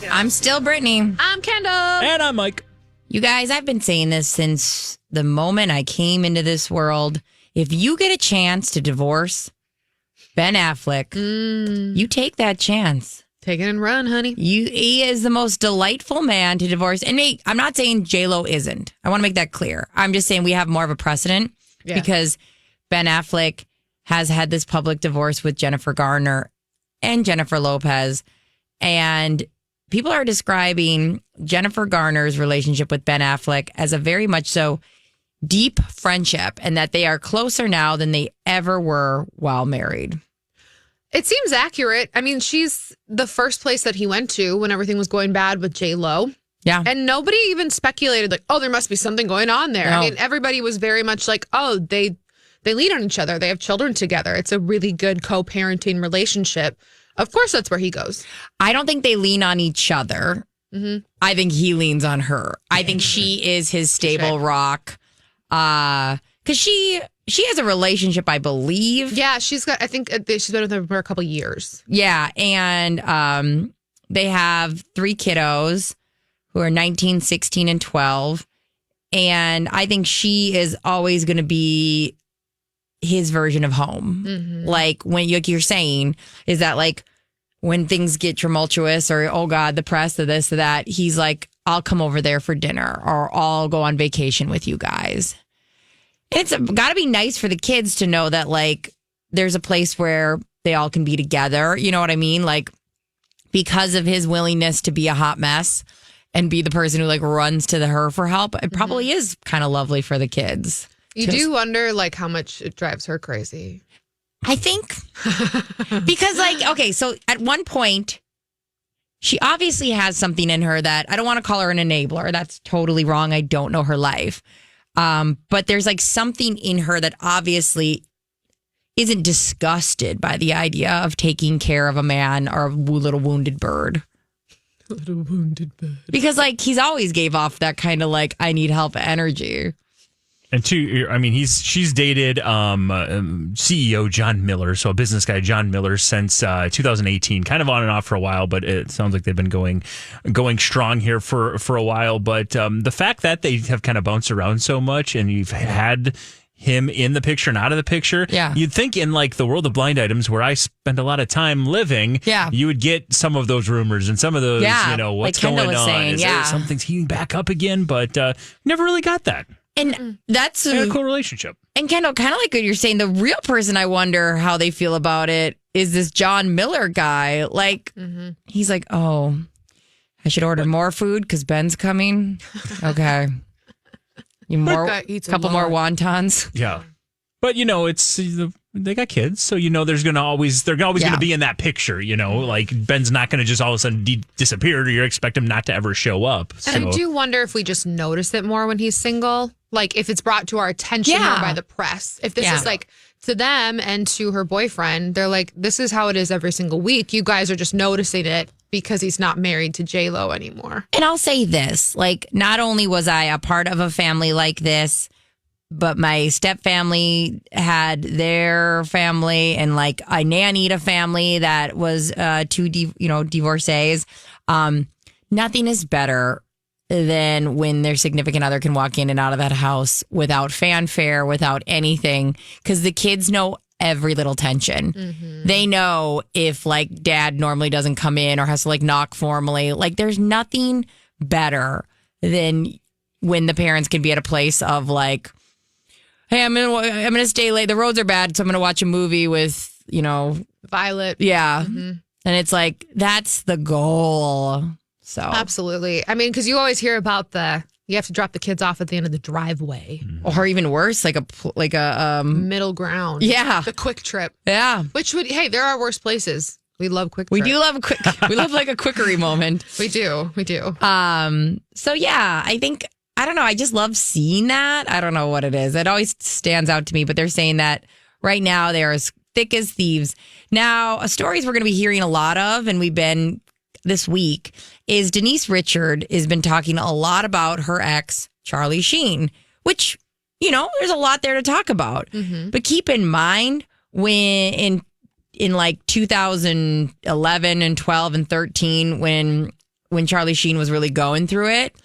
I'm still Brittany. I'm Kendall. And I'm Mike. You guys, I've been saying this since the moment I came into this world. If you get a chance to divorce Ben Affleck, you take that chance. Take it and run, honey. He is the most delightful man to divorce. And I'm not saying J-Lo isn't. I want to make that clear. I'm just saying we have more of a precedent because Ben Affleck has had this public divorce with Jennifer Garner and Jennifer Lopez. And people are describing Jennifer Garner's relationship with Ben Affleck as a very much so deep friendship and that they are closer now than they ever were while married. It seems accurate. I mean, she's the first place that he went to when everything was going bad with J-Lo. Yeah. And nobody even speculated like, oh, there must be something going on there. No. I mean, everybody was very much like, oh, they lean on each other. They have children together. It's a really good co-parenting relationship. Of course, that's where he goes. I don't think they lean on each other. Mm-hmm. I think he leans on her. I think she is his stable rock. Because she has a relationship, I believe. Yeah, I think she's been with him for a couple years. Yeah, and they have 3 kiddos who are 19, 16, and 12. And I think she is always going to be his version of home. Mm-hmm. Like when you're saying is that like when things get tumultuous or, oh God, the press or this or that, he's like, I'll come over there for dinner or I'll go on vacation with you guys. It's got to be nice for the kids to know that like there's a place where they all can be together. You know what I mean? Like because of his willingness to be a hot mess and be the person who like runs to her for help. It probably is kind of lovely for the kids. You do wonder like how much it drives her crazy. I think because like, okay, so at one point she obviously has something in her that I don't want to call her an enabler. That's totally wrong. I don't know her life. But there's like something in her that obviously isn't disgusted by the idea of taking care of a man or a little wounded bird. A little wounded bird. Because like he's always gave off that kind of like, I need help energy. And two, I mean, she's dated CEO John Miller, so a business guy, John Miller, since 2018, kind of on and off for a while, but it sounds like they've been going strong here for a while. But the fact that they have kind of bounced around so much and you've had him in the picture and out of the picture, you'd think in like the world of blind items where I spend a lot of time living, you would get some of those rumors and some of those, what's like going on? Saying, Is there something's heating back up again? But never really got that. And that's a cool relationship. And Kendall, kind of like what you're saying, the real person I wonder how they feel about it is this John Miller guy. Like, he's like, oh, I should order more food because Ben's coming. Okay. A couple more wontons. Yeah. But, it's they got kids, so they're always going to be in that picture, like Ben's not going to just all of a sudden disappear or you expect him not to ever show up. And I do wonder if we just notice it more when he's single, like if it's brought to our attention more by the press. If this is like to them and to her boyfriend, they're like, this is how it is every single week. You guys are just noticing it because he's not married to J-Lo anymore. And I'll say this, like not only was I a part of a family like this, but my step family had their family and like I nannied a family that was 2 divorcees. Nothing is better than when their significant other can walk in and out of that house without fanfare, without anything, because the kids know every little tension. Mm-hmm. They know if like dad normally doesn't come in or has to like knock formally. Like there's nothing better than when the parents can be at a place of like, hey, I'm gonna stay late. The roads are bad, so I'm gonna watch a movie with, Violet. Yeah. Mm-hmm. And it's like, that's the goal. So absolutely. I mean, because you always hear about you have to drop the kids off at the end of the driveway. Or even worse, like a middle ground. Yeah. The quick trip. Yeah. There are worse places. We love quick We trip. do love we love like a quickery moment. We do. So yeah, I think, I don't know. I just love seeing that. I don't know what it is. It always stands out to me, but they're saying that right now they're as thick as thieves. Now, stories we're going to be hearing a lot of, and we've been this week, is Denise Richard has been talking a lot about her ex, Charlie Sheen, which, there's a lot there to talk about. Mm-hmm. But keep in mind when in like 2011 and 12 and 13, when when Charlie Sheen was really going through it,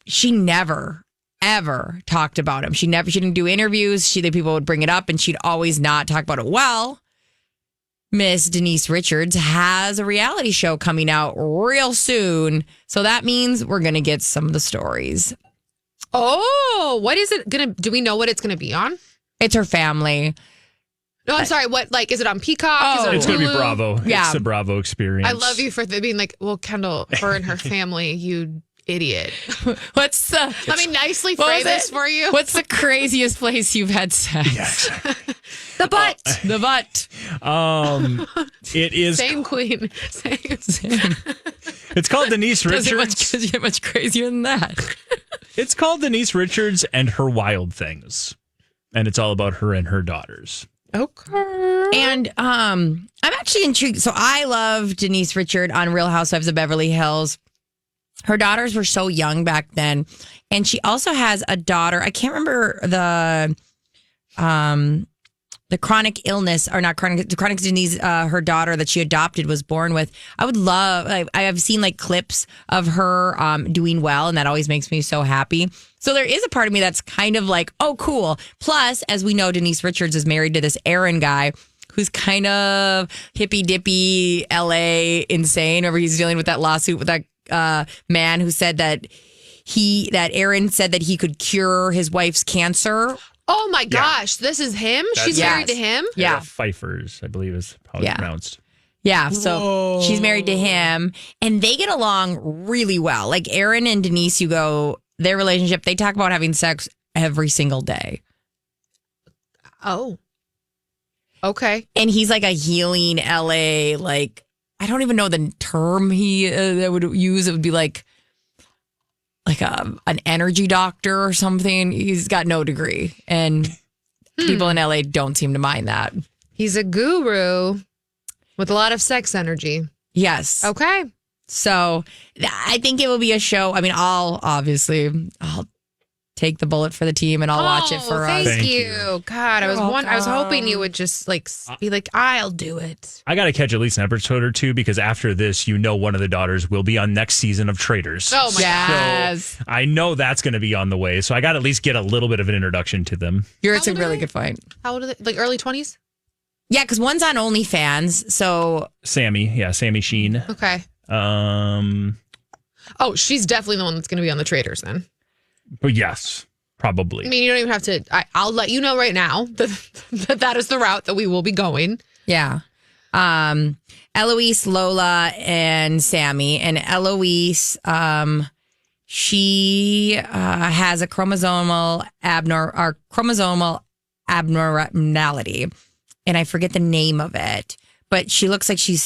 she never ever talked about him. She didn't do interviews. The people would bring it up and she'd always not talk about it. Well, Miss Denise Richards has a reality show coming out real soon. So that means we're going to get some of the stories. Oh, what is it going to, do we know what it's going to be on? It's her family. No, I'm sorry. What, like, is it on Peacock? Oh, is it on It's going to be Hulu? Bravo. Yeah. It's the Bravo experience. I love you for being like, well, Kendall, her and her family, you idiot. What's the... Let me nicely What phrase was this it? for you. What's the craziest place you've had sex? Yeah, exactly. The butt. The butt. It is. Same queen. Same. It's called Denise Richards. Doesn't get much crazier than that. It's called Denise Richards and Her Wild Things, and it's all about her and her daughters. Okay. And I'm actually intrigued. So I love Denise Richard on Real Housewives of Beverly Hills. Her daughters were so young back then. And she also has a daughter. I can't remember the chronic illness, or not chronic, the chronic disease her daughter that she adopted was born with. I would love, I have seen like clips of her doing well, and that always makes me so happy. So there is a part of me that's kind of like, oh, cool. Plus, as we know, Denise Richards is married to this Aaron guy who's kind of hippy dippy LA insane, whenever he's dealing with that lawsuit with that man who said that Aaron said that he could cure his wife's cancer. Oh my gosh, this is him? She's married to him? Yeah. Pfeiffer's, I believe is how it's pronounced. Yeah, so she's married to him, and they get along really well. Like Aaron and Denise, their relationship, they talk about having sex every single day. Oh. Okay. And he's like a healing LA, like, I don't even know the term he would use. It would be like an energy doctor or something. He's got no degree, and people in LA don't seem to mind that. He's a guru with a lot of sex energy. Yes. Okay. So I think it will be a show. I mean, I'll take the bullet for the team and I'll watch it for us. Thank you. God, I was hoping you would just like be like, I'll do it. I got to catch at least an episode or two, because after this, one of the daughters will be on next season of Traitors. Oh my God. So I know that's going to be on the way. So I got to at least get a little bit of an introduction to them. It's a really good point. How old are they? Like early 20s? Yeah, because one's on OnlyFans. So Sammy Sheen. Okay. Oh, she's definitely the one that's going to be on the Traitors then. But yes, probably. I mean, you don't even have to. I'll let you know right now that is the route that we will be going. yeah. Eloise, Lola, and Sammy. And Eloise, she has a chromosomal abnormality, and I forget the name of it. But she looks like she's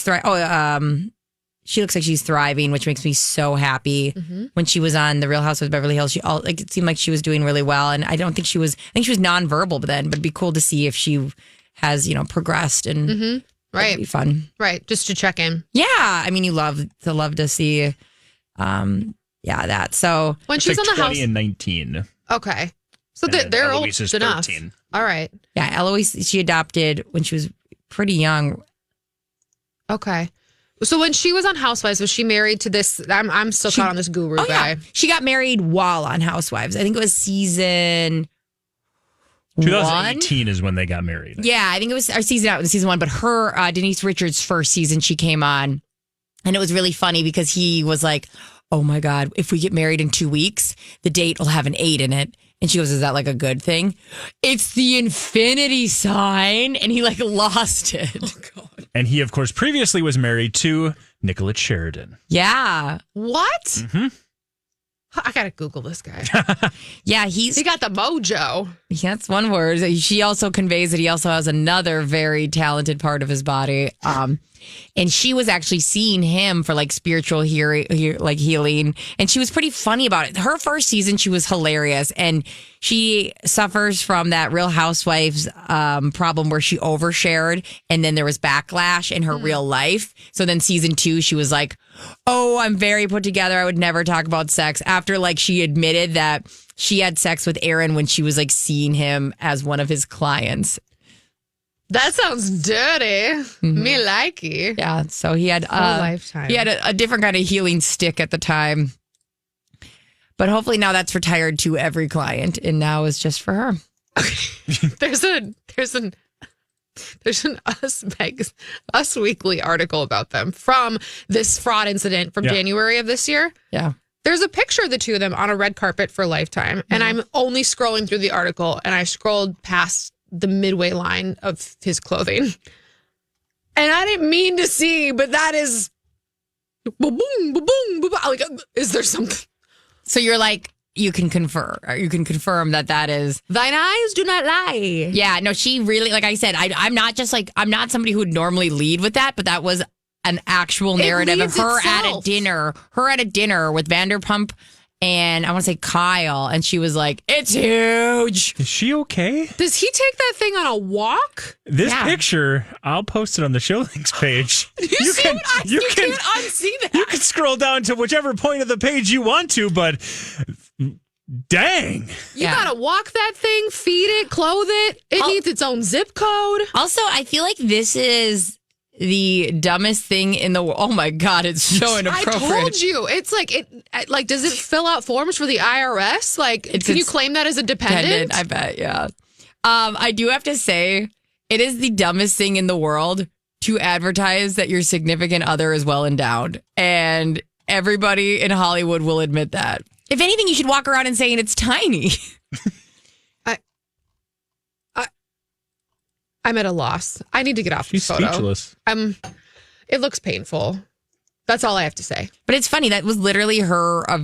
she looks like she's thriving, which makes me so happy. Mm-hmm. When she was on The Real Housewives of Beverly Hills, it seemed like she was doing really well. And I think she was nonverbal then, but it'd be cool to see if she has, progressed, and Right. it'd be fun. Right. Just to check in. Yeah. I mean, you love to see, that. So when she's on the 20 house. and 19. Okay. So And they're old Eloise is enough. 13. All right. yeah, Eloise, she adopted when she was pretty young. Okay. So when she was on Housewives, was she married to this? I'm still caught on this guru guy. Yeah. She got married while on Housewives. I think it was season 2018 is when they got married. Yeah, I think it was our season 1, but her, Denise Richards' first season, she came on, and it was really funny because he was like, oh my God, if we get married in 2 weeks, the date will have an 8 in it. And she goes, is that like a good thing? It's the infinity sign. And he like lost it. Oh God. And he, of course, previously was married to Nicolette Sheridan. Yeah. What? Mm-hmm. I gotta Google this guy. Yeah, He got the mojo. That's one word. She also conveys that he also has another very talented part of his body. And she was actually seeing him for like spiritual healing. And she was pretty funny about it. Her first season, she was hilarious. And she suffers from that Real Housewives problem where she overshared, and then there was backlash in her real life. So then season 2, she was like, oh, I'm very put together. I would never talk about sex, after like she admitted that she had sex with Aaron when she was like seeing him as one of his clients. That sounds dirty. Me likey. Yeah. So he had lifetime. He had a different kind of healing stick at the time. But hopefully now that's retired to every client, and now it's just for her. There's an Us Weekly article about them from this fraud incident from January of this year. Yeah. There's a picture of the two of them on a red carpet for Lifetime. And I'm only scrolling through the article, and I scrolled past the midway line of his clothing. And I didn't mean to see, but that is boom, boom, boom, boom. Like, is there something? So you're like, you can confirm that is. Thine eyes do not lie. Yeah, no, she really, like I said, I'm not somebody who would normally lead with that, but that was an actual narrative of her at a dinner with Vanderpump and I want to say Kyle, and she was like, it's huge. Is she okay? Does he take that thing on a walk? This picture, I'll post it on the show links page. You can't unsee that. You can scroll down to whichever point of the page you want to, but dang. You gotta walk that thing, feed it, clothe it. It needs its own zip code. Also, I feel like this is the dumbest thing in the world. Oh my God, it's so inappropriate. I told you. It's like, does it fill out forms for the IRS? Like, can you claim that as a dependent? I bet, yeah. I do have to say, it is the dumbest thing in the world to advertise that your significant other is well endowed. And everybody in Hollywood will admit that. If anything, you should walk around and saying it's tiny. I'm at a loss. I need to get off this photo. Speechless. It looks painful. That's all I have to say. But it's funny. That was literally a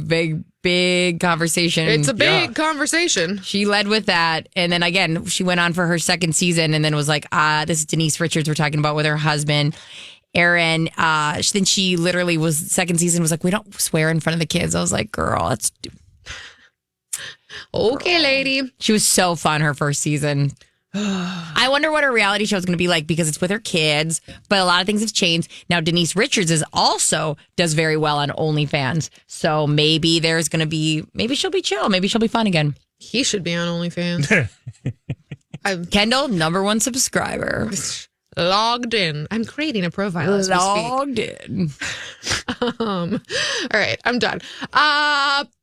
big conversation. It's a big conversation. She led with that. And then again, she went on for her second season and then was like, this is Denise Richards we're talking about with her husband, Aaron. Then she literally second season was like, we don't swear in front of the kids. I was like, girl, that's... Okay, lady. She was so fun her first season. I wonder what her reality show is going to be like because it's with her kids, but a lot of things have changed. Now, Denise Richards does very well on OnlyFans. So maybe there's going to be, maybe she'll be chill. Maybe she'll be fun again. He should be on OnlyFans. All number one subscriber. Logged in. I'm creating a profile as we speak. Logged in. All right, I'm done.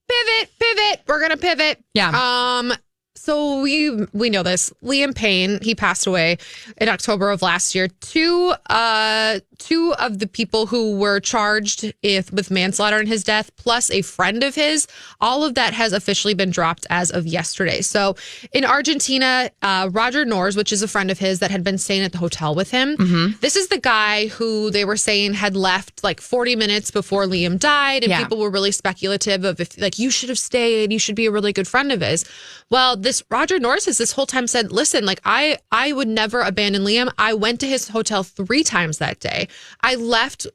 Pivot. We're going to pivot. Yeah. So we know this. Liam Payne, he passed away in October of last year. Two of the people who were charged with manslaughter in his death, plus a friend of his, all of that has officially been dropped as of yesterday. So in Argentina, Roger Nors, which is a friend of his that had been staying at the hotel with him, this is the guy who they were saying had left like 40 minutes before Liam died, and people were really speculative of if like you should have stayed, you should be a really good friend of his. Well, this Roger Norris has this whole time said, listen, like I would never abandon Liam. I went to his hotel 3 times that day. I left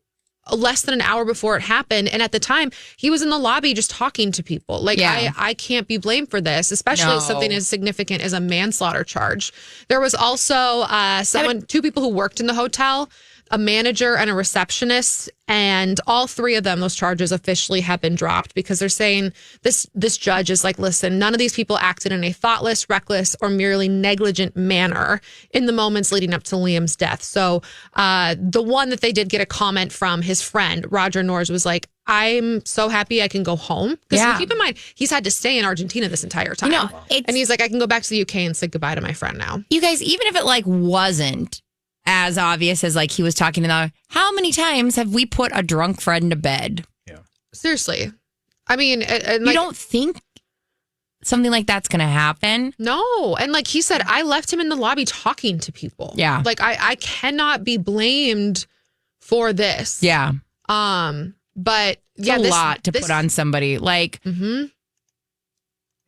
less than an hour before it happened. And at the time, he was in the lobby just talking to people. Like, I can't be blamed for this, especially something as significant as a manslaughter charge. There was also 2 people who worked in the hotel, a manager and a receptionist, and all 3 of them, those charges officially have been dropped because they're saying this judge is like, listen, none of these people acted in a thoughtless, reckless, or merely negligent manner in the moments leading up to Liam's death. So the one that they did get a comment from, his friend, Roger Nors, was like, I'm so happy I can go home. Because keep in mind, he's had to stay in Argentina this entire time. And he's like, I can go back to the UK and say goodbye to my friend now. You guys, even if it like wasn't as obvious as like he was talking to them, how many times have we put a drunk friend to bed? Yeah. Seriously. I mean, you don't think something like that's going to happen? No. And like he said, I left him in the lobby talking to people. Yeah. Like I cannot be blamed for this. Yeah. But it's a lot to put on somebody. Like,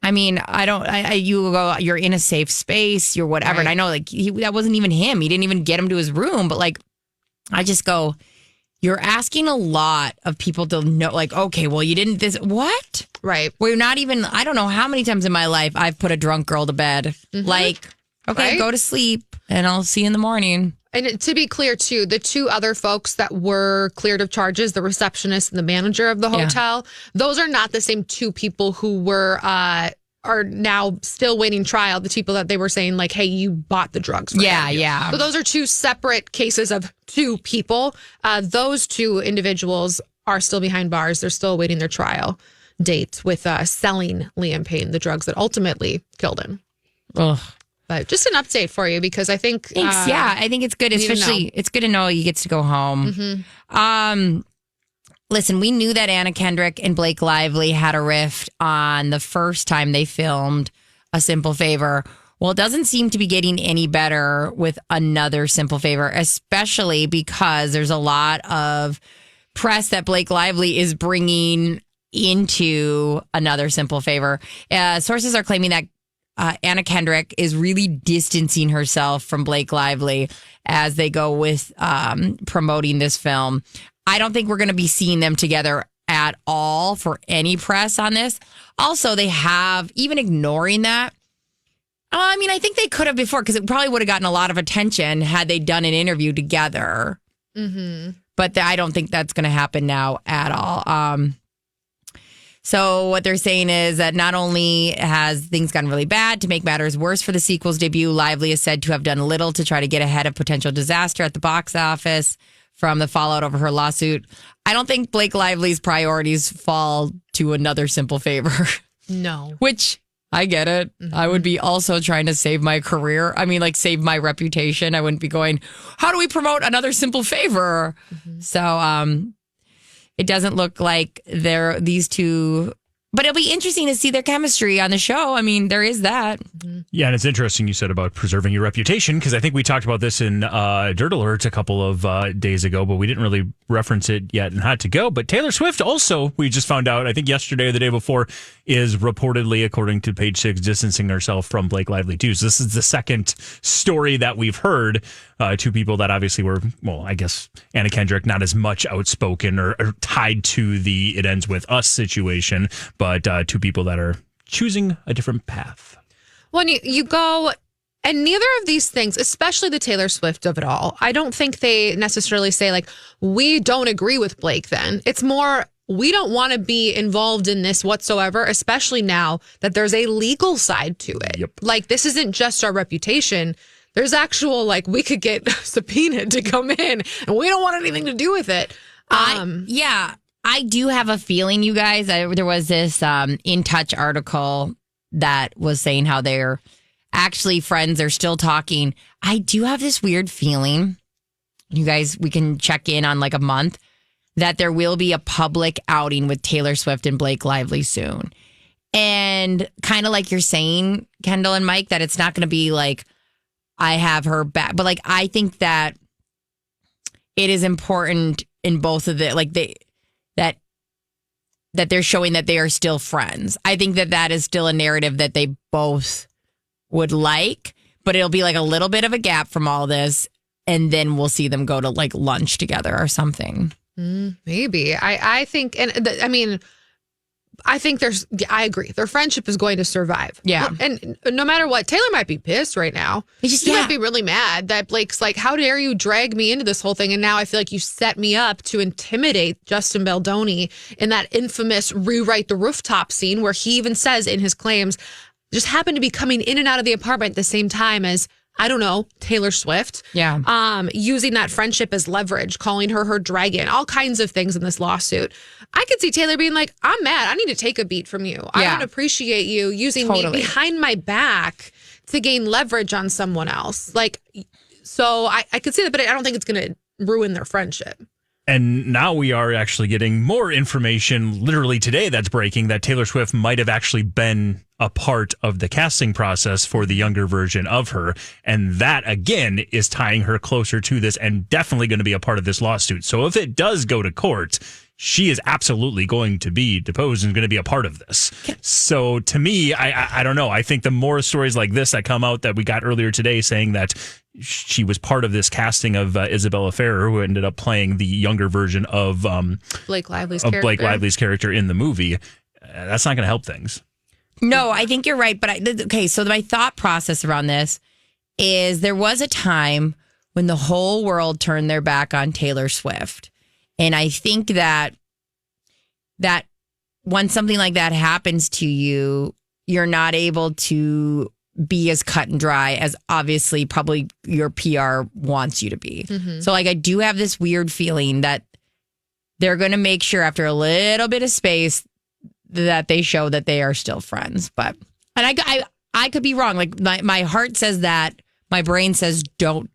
I mean, you're in a safe space, you're whatever. Right. And I know like that wasn't even him. He didn't even get him to his room. But like, I just go, you're asking a lot of people to know, like, okay, well, you didn't what? Right. We're not even, I don't know how many times in my life I've put a drunk girl to bed. Like, okay, go to sleep and I'll see you in the morning. And to be clear, too, the 2 other folks that were cleared of charges, the receptionist and the manager of the hotel, those are not the same 2 people who were are now still waiting trial. The people that they were saying like, hey, you bought the drugs. Yeah. So those are two separate cases of two people. Those two individuals are still behind bars. They're still awaiting their trial date with selling Liam Payne the drugs that ultimately killed him. Ugh. But just an update for you because I think... Thanks. I think it's good, especially it's good to know he gets to go home. Mm-hmm. Listen, we knew that Anna Kendrick and Blake Lively had a rift on the first time they filmed A Simple Favor. Well, it doesn't seem to be getting any better with Another Simple Favor, especially because there's a lot of press that Blake Lively is bringing into Another Simple Favor. Sources are claiming that Anna Kendrick is really distancing herself from Blake Lively as they go with promoting this film. I don't think we're going to be seeing them together at all for any press on this. Also, they have, even ignoring that, I mean, I think they could have before because it probably would have gotten a lot of attention had they done an interview together. Mm-hmm. But I don't think that's going to happen now at all. So what they're saying is that not only has things gotten really bad, to make matters worse for the sequel's debut, Lively is said to have done little to try to get ahead of potential disaster at the box office from the fallout over her lawsuit. I don't think Blake Lively's priorities fall to Another Simple Favor. No. Which, I get it. Mm-hmm. I would be also trying to save my career. I mean, like, save my reputation. I wouldn't be going, how do we promote Another Simple Favor? Mm-hmm. So, it doesn't look like these two... But it'll be interesting to see their chemistry on the show. I mean, there is that. Yeah, and it's interesting you said about preserving your reputation, because I think we talked about this in Dirt Alert a couple of days ago, but we didn't really reference it yet and Hot to Go. But Taylor Swift also, we just found out, I think yesterday or the day before, is reportedly, according to Page Six, distancing herself from Blake Lively too. So this is the second story that we've heard. Two people that obviously were, well, I guess Anna Kendrick, not as much outspoken or tied to the It Ends With Us situation, but two people that are choosing a different path. When you go, and neither of these things, especially the Taylor Swift of it all, I don't think they necessarily say like, we don't agree with Blake then. It's more, we don't want to be involved in this whatsoever, especially now that there's a legal side to it. Yep. Like, this isn't just our reputation. There's actual, like, we could get subpoenaed to come in and we don't want anything to do with it. I do have a feeling, you guys, there was this In Touch article that was saying how they're actually friends. They're still talking. I do have this weird feeling, you guys, we can check in on like a month, that there will be a public outing with Taylor Swift and Blake Lively soon. And kind of like you're saying, Kendall and Mike, that it's not going to be like, I have her back. But like, I think that it is important in both of the, like that they're showing that they are still friends. I think that is still a narrative that they both would like, but it'll be like a little bit of a gap from all this. And then we'll see them go to like lunch together or something. Maybe. I think, I think I agree. Their friendship is going to survive. Yeah. And no matter what, Taylor might be pissed right now. She might be really mad that Blake's like, how dare you drag me into this whole thing? And now I feel like you set me up to intimidate Justin Baldoni in that infamous Rewrite the Rooftop scene where he even says in his claims, just happened to be coming in and out of the apartment at the same time as, I don't know, Taylor Swift. Yeah. Using that friendship as leverage, calling her dragon, all kinds of things in this lawsuit. I could see Taylor being like, I'm mad. I need to take a beat from you. I don't appreciate you using me behind my back to gain leverage on someone else. Like, so I could see that, but I don't think it's going to ruin their friendship. And now we are actually getting more information literally today that's breaking that Taylor Swift might have actually been a part of the casting process for the younger version of her. And that, again, is tying her closer to this and definitely going to be a part of this lawsuit. So if it does go to court, she is absolutely going to be deposed and going to be a part of this. So to me, I don't know. I think the more stories like this that come out that we got earlier today saying that she was part of this casting of Isabella Ferrer, who ended up playing the younger version of Blake Lively's character in the movie, that's not going to help things. No, I think you're right. But okay, so my thought process around this is there was a time when the whole world turned their back on Taylor Swift. And I think that when something like that happens to you, you're not able to be as cut and dry as obviously probably your PR wants you to be. So like I do have this weird feeling that they're going to make sure after a little bit of space that they show that they are still friends. But and I could be wrong. Like my heart says that, my brain says don't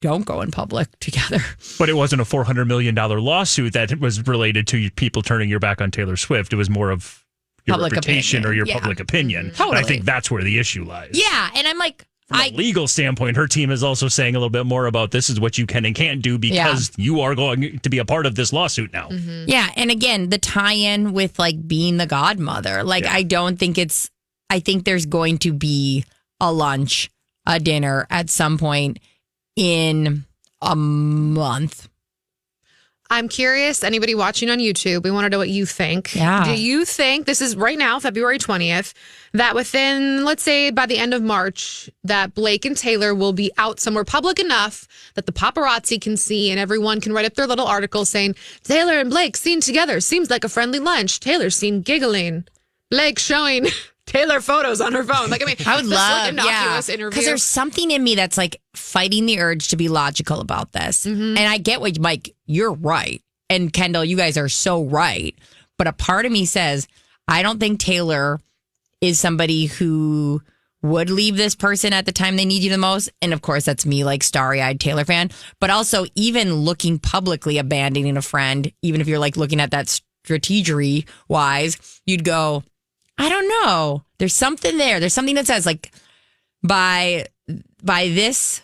go in public together. But it wasn't a $400 million lawsuit that was related to people turning your back on Taylor Swift. It was more of your Public reputation opinion. or your Yeah. public opinion. Totally. And I think that's where the issue lies. Yeah, and I'm like, From a legal standpoint, her team is also saying a little bit more about this is what you can and can't do because you are going to be a part of this lawsuit now. Yeah, and again, the tie-in with like being the godmother. Like I think there's going to be a lunch, a dinner at some point in a month. I'm curious, anybody watching on YouTube, we want to know what you think. Yeah. Do you think, this is right now, February 20th, that within, let's say by the end of March, that Blake and Taylor will be out somewhere public enough that the paparazzi can see and everyone can write up their little article saying, Taylor and Blake seen together, seems like a friendly lunch. Taylor seen giggling. Blake showing Taylor photos on her phone. Like, I mean, I would this love, innocuous interview. because there's something in me that's like fighting the urge to be logical about this. And I get what, Mike, you're right. And Kendall, you guys are so right. But a part of me says, I don't think Taylor is somebody who would leave this person at the time they need you the most. And of course, that's me, like starry-eyed Taylor fan. But also, even looking publicly abandoning a friend, even if you're like looking at that strategery-wise, you'd go, I don't know. There's something there. There's something that says like by this,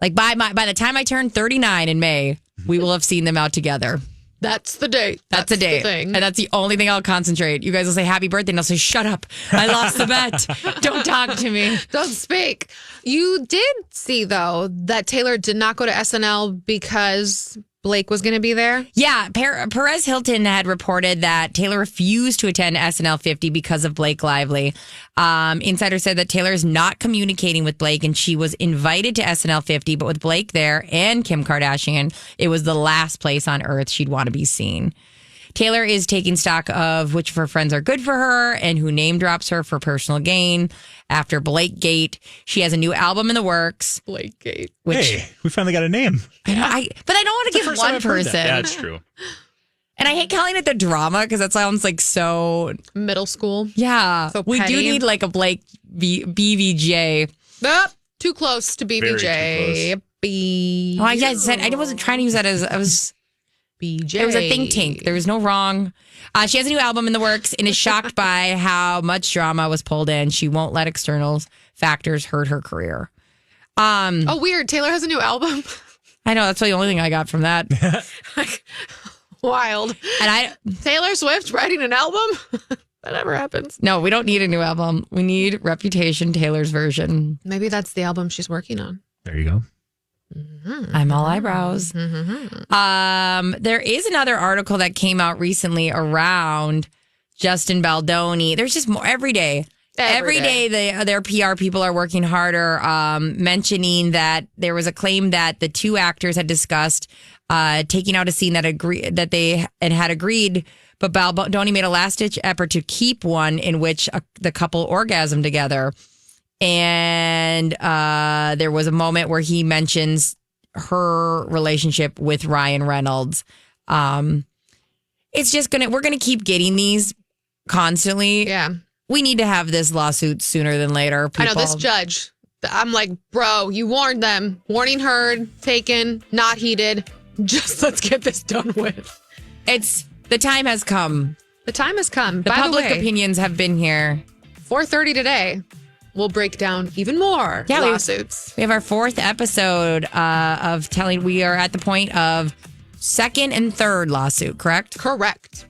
like by the time I turn 39 in May, we will have seen them out together. That's the date. That's the date. thing. And that's the only thing I'll concentrate. You guys will say happy birthday and I'll say, shut up. I lost the bet. Don't talk to me. Don't speak. You did see, though, that Taylor did not go to SNL because Blake was going to be there? Yeah, Perez Hilton had reported that Taylor refused to attend SNL 50 because of Blake Lively. Insider said that Taylor is not communicating with Blake and she was invited to SNL 50, but with Blake there and Kim Kardashian, it was the last place on earth she'd want to be seen. Taylor is taking stock of which of her friends are good for her and who name drops her for personal gain. After Blakegate, she has a new album in the works. Blakegate. Hey, we finally got a name. But I don't want to give one person. Yeah, that's true. And I hate calling it the drama because that sounds like so Middle school. Yeah. So we do petty. need like a Blake BVJ. Too close to Very BBJ. too B. Oh, I said I wasn't trying to use that as I was. BJ. It was a think tank. There was no wrong. She has a new album in the works and is shocked by how much drama was pulled in. She won't let external factors hurt her career. Oh, weird. Taylor has a new album. I know that's the only thing I got from that. Wild. And Taylor Swift writing an album? That never happens. No, we don't need a new album. We need Reputation, Taylor's version. Maybe that's the album she's working on. There you go. I'm all eyebrows. There is another article that came out recently around Justin Baldoni. There's just more every day. Every day their PR people are working harder, mentioning that there was a claim that the two actors had discussed taking out a scene that they had agreed, but Baldoni made a last-ditch effort to keep one in which the couple orgasmed together. And there was a moment where he mentions her relationship with Ryan Reynolds. It's just we're gonna keep getting these constantly. Yeah. We need to have this lawsuit sooner than later. I know this judge. I'm like, bro, you warned them. Warning heard, taken, not heeded. Just let's get this done with. The time has come. The time has come. The public opinions have been here. 4:30 today. We'll break down even more lawsuits. We have our fourth episode of telling. We are at the point of second and third lawsuit, correct? Correct.